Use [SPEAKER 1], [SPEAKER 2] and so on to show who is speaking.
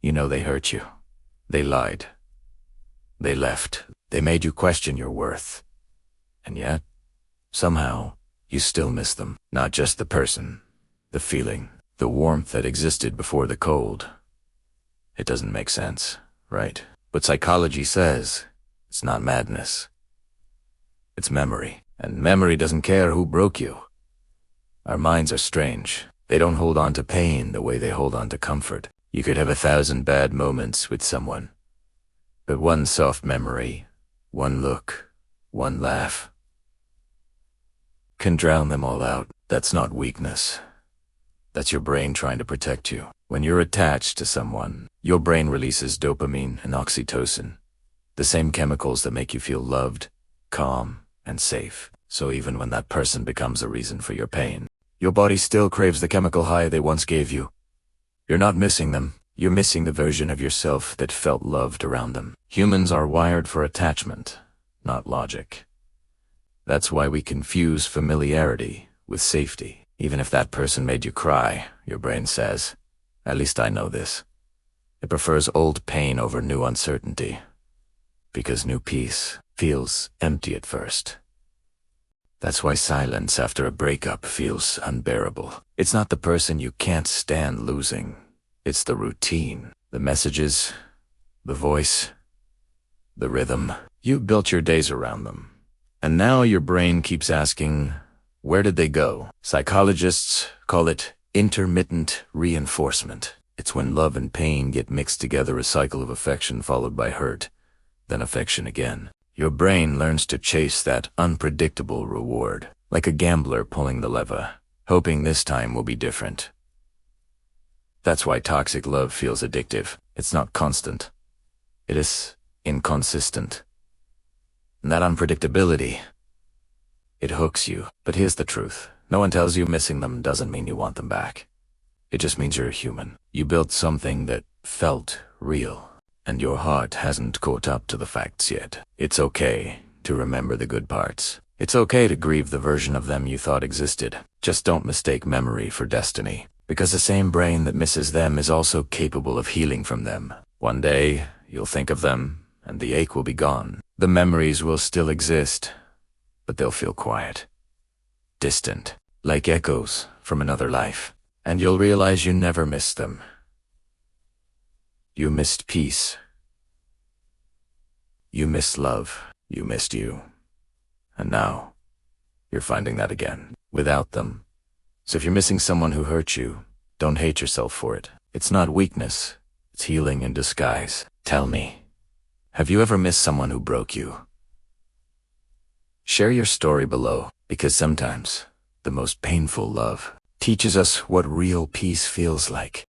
[SPEAKER 1] You know they hurt you. They lied. They left. They made you question your worth. And yet, somehow, you still miss them. Not just the person, the feeling, the warmth that existed before the cold. It doesn't make sense, right? But psychology says it's not madness. It's memory. And memory doesn't care who broke you. Our minds are strange. They don't hold on to pain the way they hold on to comfort. You could have 1,000 bad moments with someone, but one soft memory, one look, one laugh can drown them all out. That's not weakness. That's your brain trying to protect you. When you're attached to someone, your brain releases dopamine and oxytocin, the same chemicals that make you feel loved, calm, and safe. So even when that person becomes a reason for your pain, your body still craves the chemical high they once gave you. You're not missing them. You're missing the version of yourself that felt loved around them. Humans are wired for attachment, not logic. That's why we confuse familiarity with safety. Even if that person made you cry, your brain says, at least I know this. It prefers old pain over new uncertainty, because new peace feels empty at first. That's why silence after a breakup feels unbearable. It's not the person you can't stand losing. It's the routine, the messages, the voice, the rhythm. You built your days around them. And now your brain keeps asking, where did they go? Psychologists call it intermittent reinforcement. It's when love and pain get mixed together, a cycle of affection followed by hurt, then affection again. Your brain learns to chase that unpredictable reward, like a gambler pulling the lever, hoping this time will be different. That's why toxic love feels addictive. It's not constant. It is inconsistent. And that unpredictability, it hooks you. But here's the truth. No one tells you missing them doesn't mean you want them back. It just means you're human. You built something that felt real. And your heart hasn't caught up to the facts yet. It's okay to remember the good parts. It's okay to grieve the version of them you thought existed. Just don't mistake memory for destiny, because the same brain that misses them is also capable of healing from them. One day, you'll think of them, and the ache will be gone. The memories will still exist, but they'll feel quiet, distant, like echoes from another life. And you'll realize you never missed them. You missed peace. You missed love. You missed you. And now, you're finding that again, without them. So if you're missing someone who hurt you, don't hate yourself for it. It's not weakness. It's healing in disguise. Tell me, have you ever missed someone who broke you? Share your story below, because sometimes the most painful love teaches us what real peace feels like.